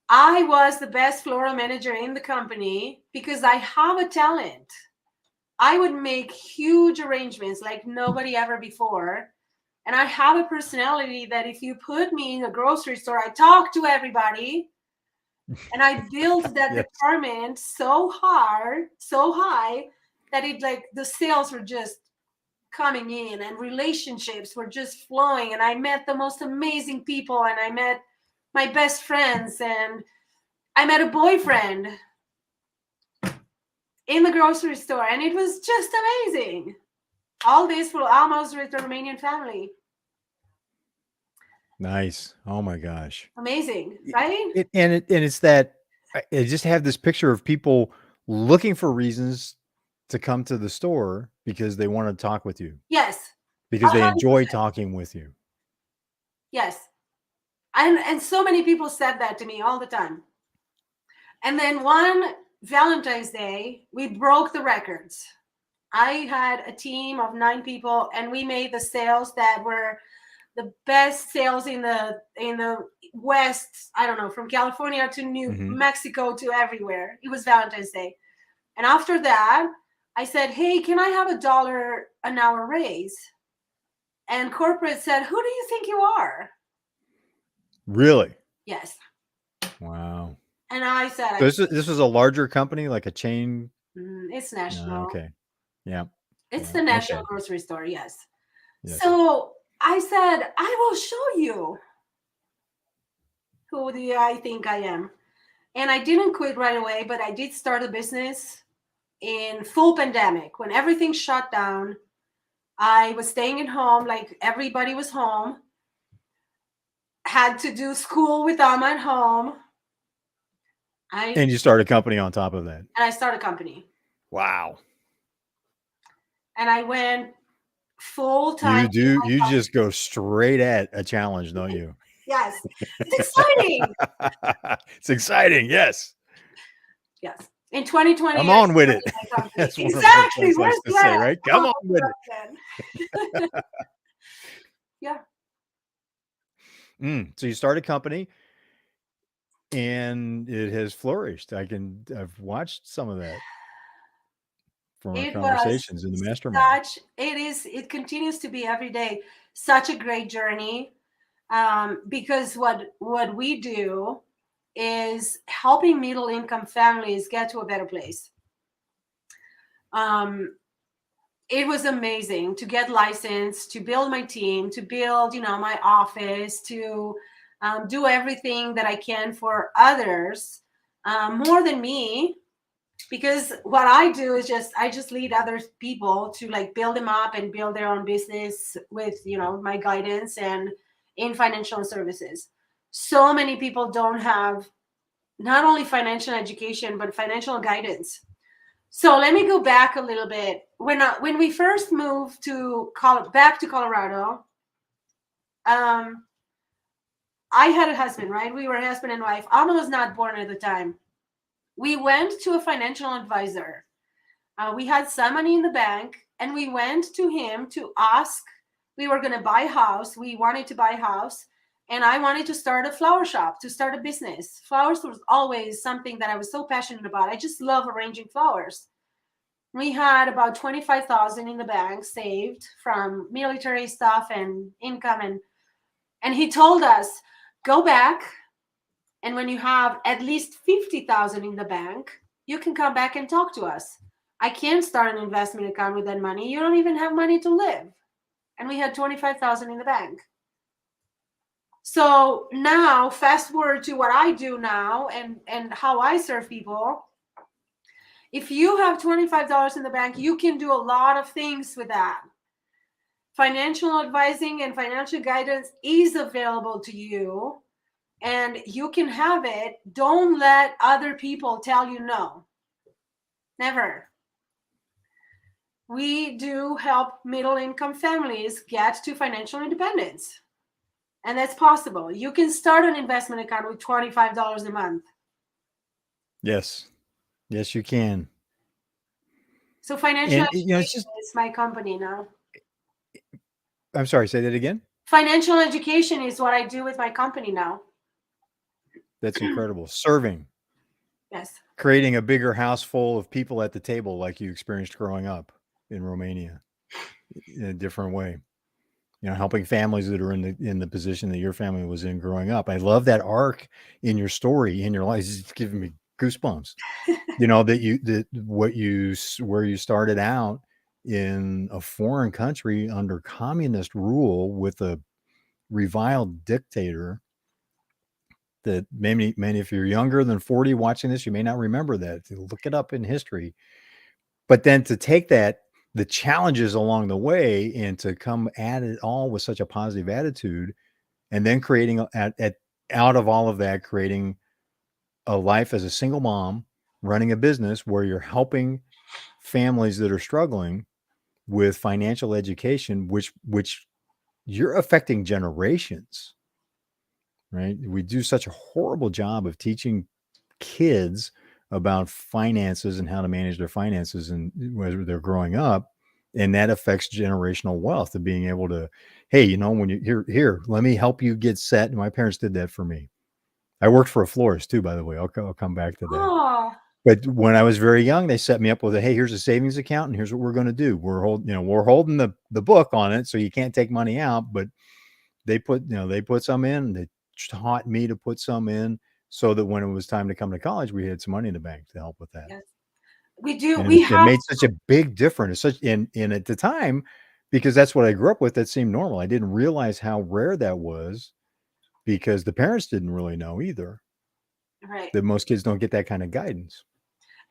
I was the best floral manager in the company because I have a talent. I would make huge arrangements like nobody ever before. And I have a personality that if you put me in a grocery store, I talk to everybody. And I built that Yes. department so high that it like the sales were just coming in and relationships were just flowing. And I met the most amazing people, and I met my best friends, and I met a boyfriend in the grocery store, and it was just amazing. All this for almost with the Romanian family. Nice. Oh my gosh. Amazing, right? And it's that I just have this picture of people looking for reasons to come to the store because they want to talk with you, Yes, because they enjoy 100%. talking with you. Yes. And so many people said that to me all the time. And then one Valentine's Day, we broke the records. I had a team of 9 people, and we made the sales that were the best sales in the West. I don't know, from California to New Mhm. Mexico to everywhere. It was Valentine's Day. And after that, I said, hey, can I have $1 an hour raise? And corporate said, who do you think you are? Really? Yes. Wow. And I said, So this was a larger company, like a chain? It's national. Okay. Yeah. It's Yeah. the national Okay. grocery store, yes. Yes. So I said, I will show you who do I think I am. And I didn't quit right away, but I did start a business in full pandemic when everything shut down. I was staying at home, like everybody was home. Had to do school with them at home. And you started a company on top of that. And I started a company. Wow. And I went full time. You just go straight at a challenge, don't you? Yes. It's exciting. It's exciting. Yes. Yes. In 2020, Come on with it. That's one of our exactly. folks likes Where's to say, right? Come on with it. Yeah. So you start a company and it has flourished. I've watched some of that from our It was conversations in the mastermind. it continues to be every day such a great journey, because what we do is helping middle income families get to a better place. It was amazing to get licensed, to build my team, to build, my office, to do everything that I can for others, more than me, because what I do is I just lead other people to like build them up and build their own business with, my guidance and in financial services. So many people don't have not only financial education, but financial guidance. So let me go back a little bit. When we first moved back to Colorado, I had a husband, right? We were husband and wife. Alma was not born at the time. We went to a financial advisor. We had some money in the bank, and we went to him to ask. We were going to buy a house. We wanted to buy a house, and I wanted to start a flower shop, to start a business. Flowers was always something that I was so passionate about. I just love arranging flowers. We had about 25,000 in the bank saved from military stuff and income, and he told us, go back, and when you have at least 50,000 in the bank, you can come back and talk to us. I can't start an investment account with that money. You don't even have money to live. And we had 25,000 in the bank. So now, fast forward to what I do now and how I serve people. If you have $25 in the bank, you can do a lot of things with that. Financial advising and financial guidance is available to you, and you can have it. Don't let other people tell you no. Never. We do help middle income families get to financial independence. And that's possible. You can start an investment account with $25 a month. Yes. Yes, you can. So financial education it's just, is my company now. I'm sorry, say that again. Financial education is what I do with my company now. That's incredible. Serving. Yes. Creating a bigger house full of people at the table like you experienced growing up in Romania in a different way. Helping families that are in the position that your family was in growing up. I love that arc in your story, in your life. It's giving me goosebumps. Where you started out in a foreign country under communist rule with a reviled dictator that many, if you're younger than 40 watching this, you may not remember that. Look it up in history. But then to take the challenges along the way and to come at it all with such a positive attitude, and then creating out of all of that, creating a life as a single mom, running a business where you're helping families that are struggling with financial education, which you're affecting generations, right? We do such a horrible job of teaching kids about finances and how to manage their finances and whether they're growing up. And that affects generational wealth of being able to, hey, when you here, let me help you get set. And my parents did that for me. I worked for a florist too, by the way. I'll come back to that. Oh, But when I was very young, they set me up with hey, here's a savings account, and here's what we're going to do. We're holding the book on it, so you can't take money out. But they put some in. They taught me to put some in, so that when it was time to come to college, we had some money in the bank to help with that. yes. We do. And We it have made such a big difference. Such in at the time, because that's what I grew up with. That seemed normal. I didn't realize how rare that was because the parents didn't really know either. right. That most kids don't get that kind of guidance.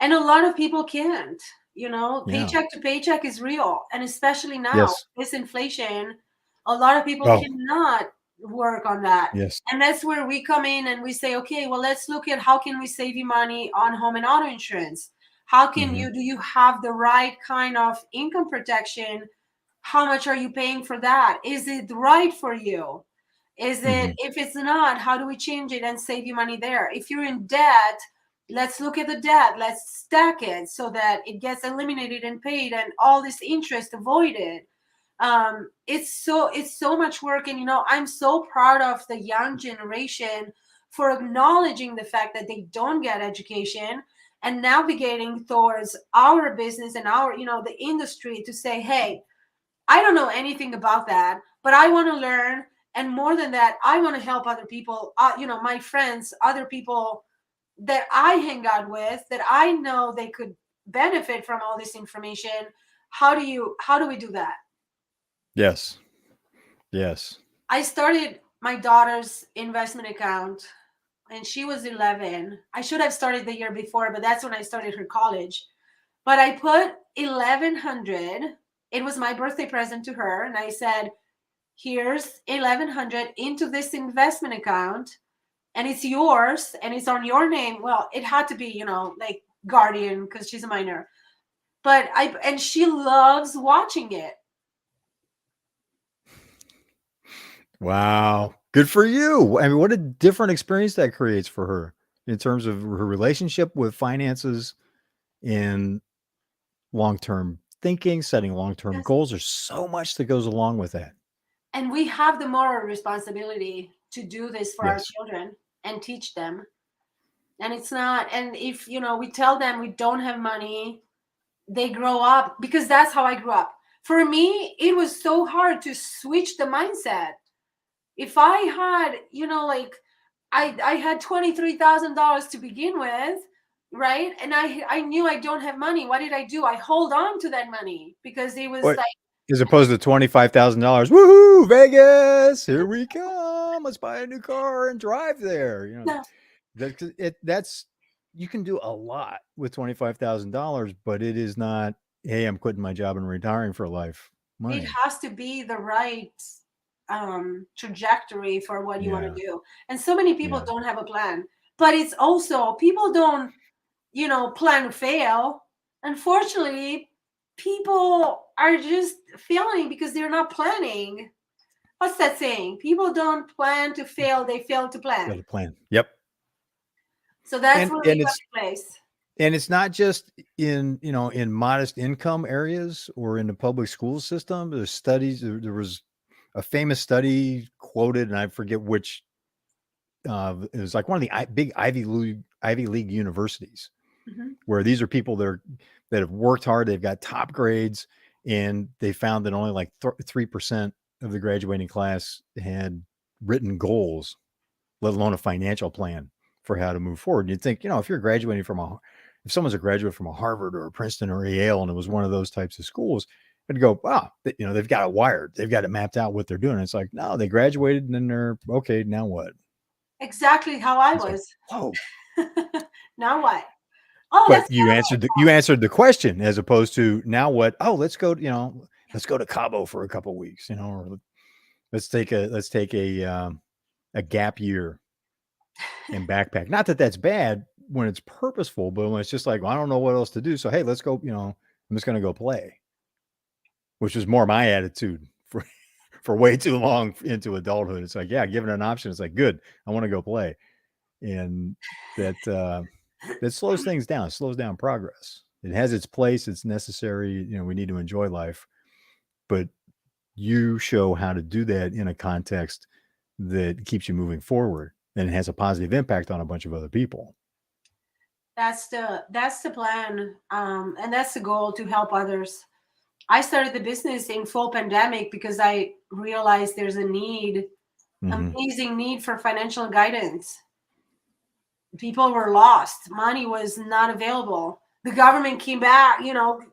And a lot of people can't, Yeah. paycheck to paycheck is real. And especially now, Yes. this inflation, a lot of people Oh, cannot work on that. yes. And that's where we come in and we say, okay, well, let's look at how can we save you money on home and auto insurance? How can Hmm. do you have the right kind of income protection? How much are you paying for that? Is it right for you? Is it, Hmm. if it's not, how do we change it and save you money there? If you're in debt, let's look at the debt. Let's stack it so that it gets eliminated and paid and all this interest avoided. It's so much work. And I'm so proud of the young generation for acknowledging the fact that they don't get education and navigating towards our business and our, the industry to say, hey, I don't know anything about that, but I want to learn. And more than that, I want to help other people, my friends, other people that I hang out with that I know they could benefit from all this information. How do we do that? Yes. Yes. I started my daughter's investment account and she was 11. I should have started the year before, but that's when I started her college. But I put 1100. It was my birthday present to her and I said, here's 1100 into this investment account and it's yours and it's on your name. Well, it had to be, like guardian because she's a minor. But and she loves watching it. Wow. Good for you. I mean, what a different experience that creates for her in terms of her relationship with finances and long-term thinking, setting long-term Yes. goals. There's so much that goes along with that. And we have the moral responsibility to do this for our Yes. children and teach them. And it's not, and if, we tell them we don't have money, they grow up because that's how I grew up. For me, it was so hard to switch the mindset. If I had, like I had $23,000 to begin with, right? And I knew I don't have money. What did I do? I hold on to that money because it was What like, as opposed to $25,000, woohoo, Vegas, here we come. Let's buy a new car and drive there. no, That's you can do a lot with $25,000, but it is not, hey, I'm quitting my job and retiring for life it money. has to be the right trajectory for what you want Yeah. to do. And so many people Yeah. don't have a plan. But it's also people don't, plan to fail. Unfortunately, people are just failing because they're not planning. What's that saying? People don't plan to fail, they fail to plan. Got a plan. Yep. So that's And where we and come it's in place. and it's not just in modest income areas or in the public school system. There's studies. There was a famous study quoted, and I forget which. It was like one of the big Ivy League universities, Hmm. where these are people that have worked hard. They've got top grades, and they found that only like 3% of the graduating class had written goals, let alone a financial plan for how to move forward. You'd think, if you're graduating if someone's a graduate from a Harvard or a Princeton or a Yale, and it was one of those types of schools, I'd go, wow, they've got it wired. They've got it mapped out what they're doing. It's like, no, they graduated and then they're okay. Now what? Exactly how I It's like, was. whoa. Now what? Oh, that's But you answered the question as opposed to now what? Oh, let's go to Cabo for a couple weeks, or let's take a gap year and backpack. Not that that's bad when it's purposeful, but when it's just like, well, I don't know what else to do. So, hey, let's go, I'm just going to go play, which was more my attitude for way too long into adulthood. It's like, yeah, given an option, it's like, good, I want to go play. And that slows things down, slows down progress. It has its place. It's necessary. We need to enjoy life, but you show how to do that in a context that keeps you moving forward, and it has a positive impact on a bunch of other people. That's the plan, and that's the goal, to help others. I started the business in full pandemic because I realized there's a need, Hmm. amazing need for financial guidance. People were lost. Money was not available. The government came back,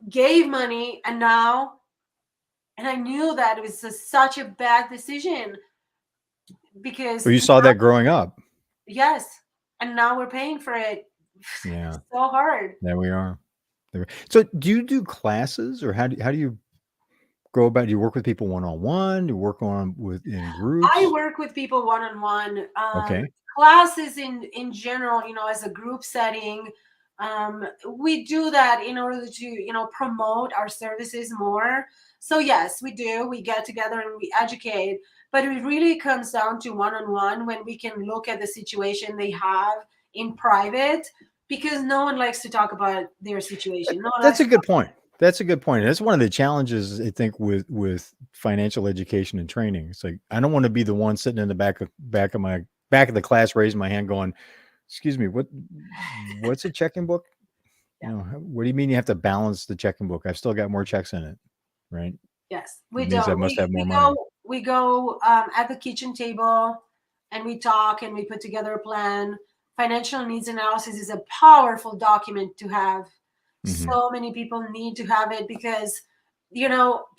gave money, and I knew that it was such a bad decision because Well, you saw that growing up. yes, and now we're paying for it Yeah, so hard. there we are. So, do you do classes, or how do you go about? Do you work with people one on one? Do you work on with in I groups? work with people one on one. Okay. Classes in general, as a group setting. We do that in order to promote our services more. So yes, we do. We get together and we educate, but it really comes down to one on one, when we can look at the situation they have in private, because no one likes to talk about their situation. No one That's likes a to good talk. point. That's a good point. That's one of the challenges, I think, with financial education and training. It's like I don't want to be the one sitting in the back of the class, raising my hand, going, "Excuse me, what's a checking book? Yeah. What do you mean you have to balance the checking book? I've still got more checks in it, right? Yes, It we means I don't. must have more We money." go we go at the kitchen table, and we talk and we put together a plan. Financial needs analysis is a powerful document to have. Hmm. So many people need to have it because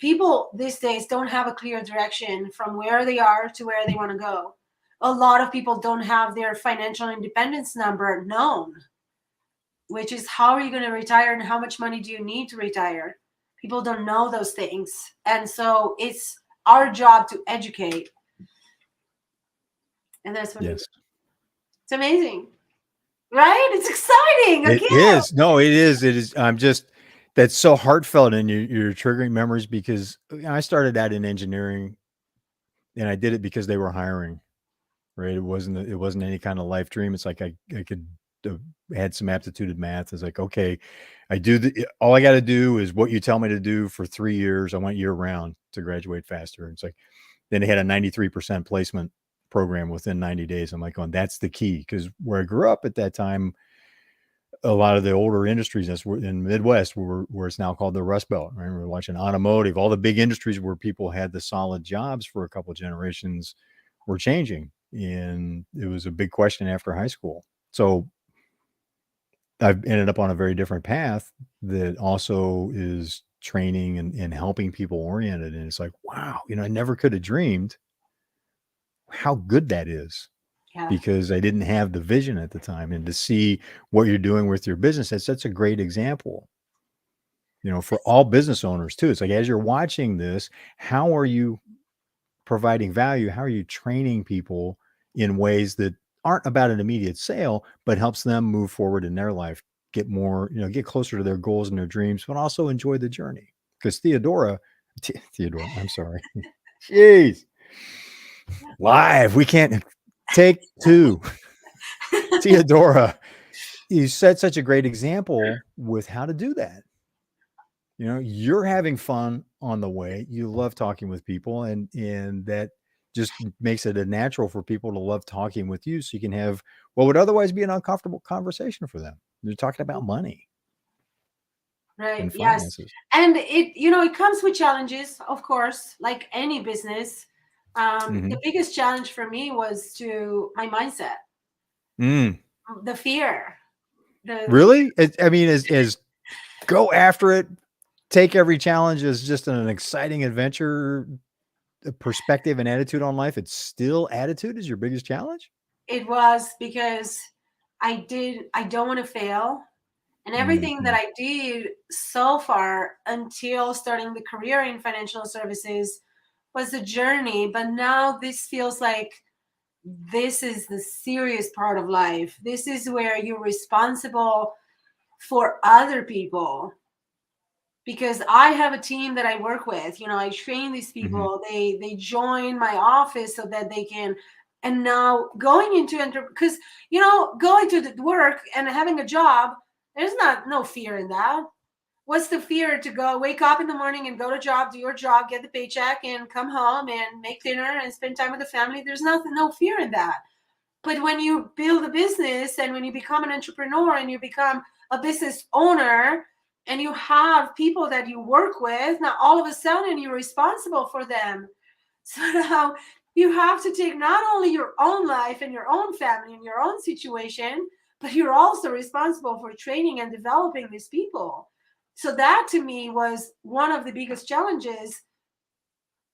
people these days don't have a clear direction from where they are to where they want to go. A lot of people don't have their financial independence number known, which is, how are you going to retire and how much money do you need to retire? People don't know those things. And so it's our job to educate. And that's what we do. Yes, It's amazing, right? It's exciting. I it can't. is. No, it is. It is. I'm just that's so heartfelt, and you're triggering memories because I started out in engineering, and I did it because they were hiring. Right? It wasn't any kind of life dream. It's like I could have had some aptitude in math. It's like, okay, all I got to do is what you tell me to do for 3 years. I went year round to graduate faster. It's like then they had a 93% placement program within 90 days. I'm like, going, that's the key, because where I grew up at that time, a lot of the older industries that's in the Midwest where it's now called the Rust Belt. Right? We're watching automotive, all the big industries where people had the solid jobs for a couple of generations were changing, and it was a big question after high school. So I've ended up on a very different path that also is training and helping people oriented. And it's like, wow, I never could have dreamed how good that is, Yeah. because I didn't have the vision at the time. And to see what you're doing with your business, that's a great example, for all business owners too. It's like, as you're watching this, how are you providing value? How are you training people in ways that aren't about an immediate sale, but helps them move forward in their life, get more, get closer to their goals and their dreams, but also enjoy the journey? Because Theodora, I'm sorry. Jeez. Live. We can't take two. Theodora, you set such a great example with how to do that. You're having fun on the way. You love talking with people, and that just makes it a natural for people to love talking with you, so you can have what would otherwise be an uncomfortable conversation for them. You're talking about money Right. and Yes. finances. And it comes with challenges, of course, like any business. The Mhm. biggest challenge for me was to my mindset, Mm. the fear, the Really? I mean, is go after it, take every challenge as just an exciting adventure, perspective and attitude on life. It's still attitude is your biggest challenge? it was because I don't want to fail. And everything that Mhm. I did so far until starting the career in financial services was a journey. But now this feels like this is the serious part of life. This is where you're responsible for other people, because I have a team that I work with. I train these Mhm. people. They join my office so that they can. And now going into because going to the work and having a job, there's no fear in that. what's the fear to go wake up in the morning and go to job, do your job, get the paycheck, and come home and make dinner and spend time with the family? There's no fear in that. But when you build a business and when you become an entrepreneur and you become a business owner and you have people that you work with, now all of a sudden you're responsible for them. So now you have to take not only your own life and your own family and your own situation, but you're also responsible for training and developing these people. So that to me was one of the biggest challenges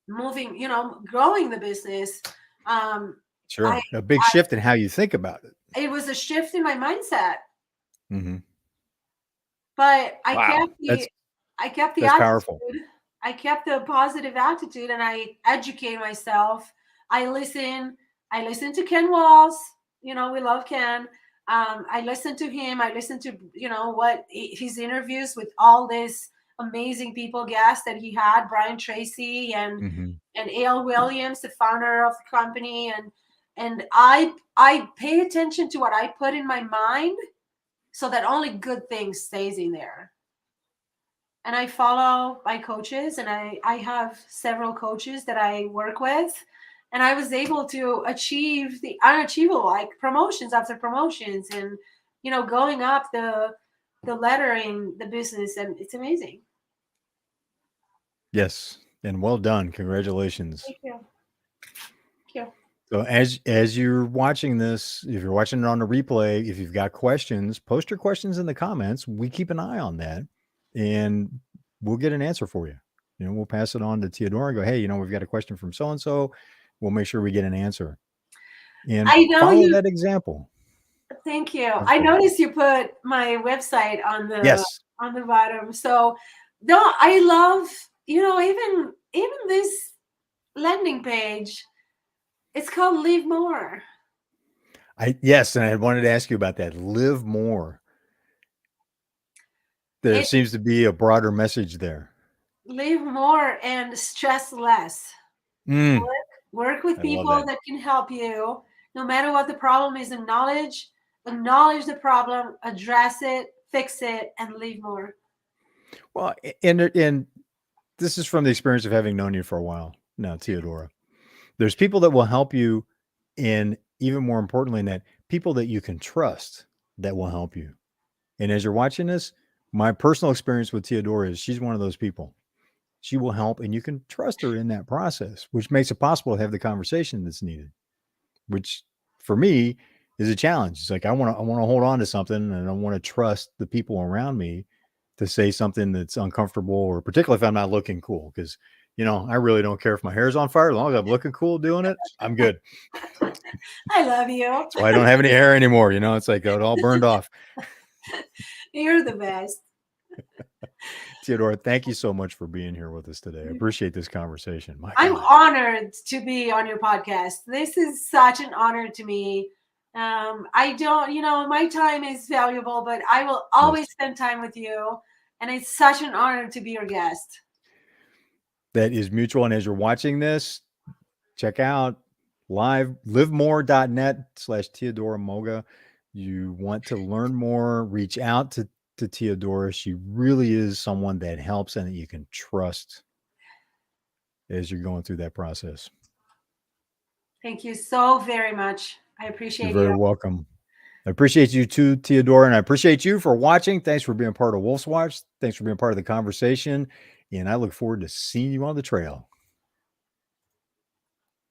moving, growing the business. I, Sure. A big shift in how you think about it. it was a shift in my mindset, Mm-hmm. but I Wow. kept the That's powerful. attitude. I kept the positive attitude and I educate myself. I listen to Ken Walls. We love Ken. I listen to him. I listen to what his interviews with all these amazing people, guests that he had, Brian Tracy Mm-hmm. and A.L. Williams, the founder of the company, and I pay attention to what I put in my mind so that only good things stays in there. And I follow my coaches, and I have several coaches that I work with, and I was able to achieve the unachievable, like promotions after promotions, and going up the ladder in the business, and it's amazing. Yes. And well done. Congratulations. Thank you. Thank you. So as you're watching this, if you're watching it on the replay, if you've got questions, post your questions in the comments. We keep an eye on that, and we'll get an answer for you. We'll pass it on to Teodora and go, hey, we've got a question from so and so. We'll make sure we get an answer and I know follow you. that example. Thank you. Of I course. noticed you put my website on the Yes. bottom. So no, I love, even this landing page. It's called Live More. Yes, and I wanted to ask you about that. Live more. There It seems to be a broader message there. Live more and stress less. Mm, Work with I love people that. that can help you, no matter what the problem is. Acknowledge the problem, address it, fix it, and live more. Well, and this is from the experience of having known you for a while now, Teodora. There's people that will help you, and even more importantly than that, people that you can trust that will help you. And as you're watching this, my personal experience with Teodora is she's one of those people. She will help, and you can trust her in that process, which makes it possible to have the conversation that's needed, which for me is a challenge. It's like I want to hold on to something, and I want to trust the people around me to say something that's uncomfortable, or particularly if I'm not looking cool, because I really don't care if my hair's on fire. As long as I'm looking cool doing it, I'm good. I love you. That's why I don't have any hair anymore. It's like it all burned off. You're the best. Teodora, thank you so much for being here with us today. I appreciate this conversation. My I'm God. honored to be on your podcast. This is such an honor to me. I don't, my time is valuable, but I will always Yes. spend time with you. And it's such an honor to be your guest. That is mutual. And as you're watching this, check out livemore.net/Teodora Moga. You want to learn more, reach out to Teodora. She really is someone that helps and that you can trust as you're going through that process. Thank you so very much. I You're appreciate very you. welcome. I appreciate you too, Teodora, and I appreciate you for watching. Thanks for being part of Wolf's Watch. Thanks for being part of the conversation. And I look forward to seeing you on the trail.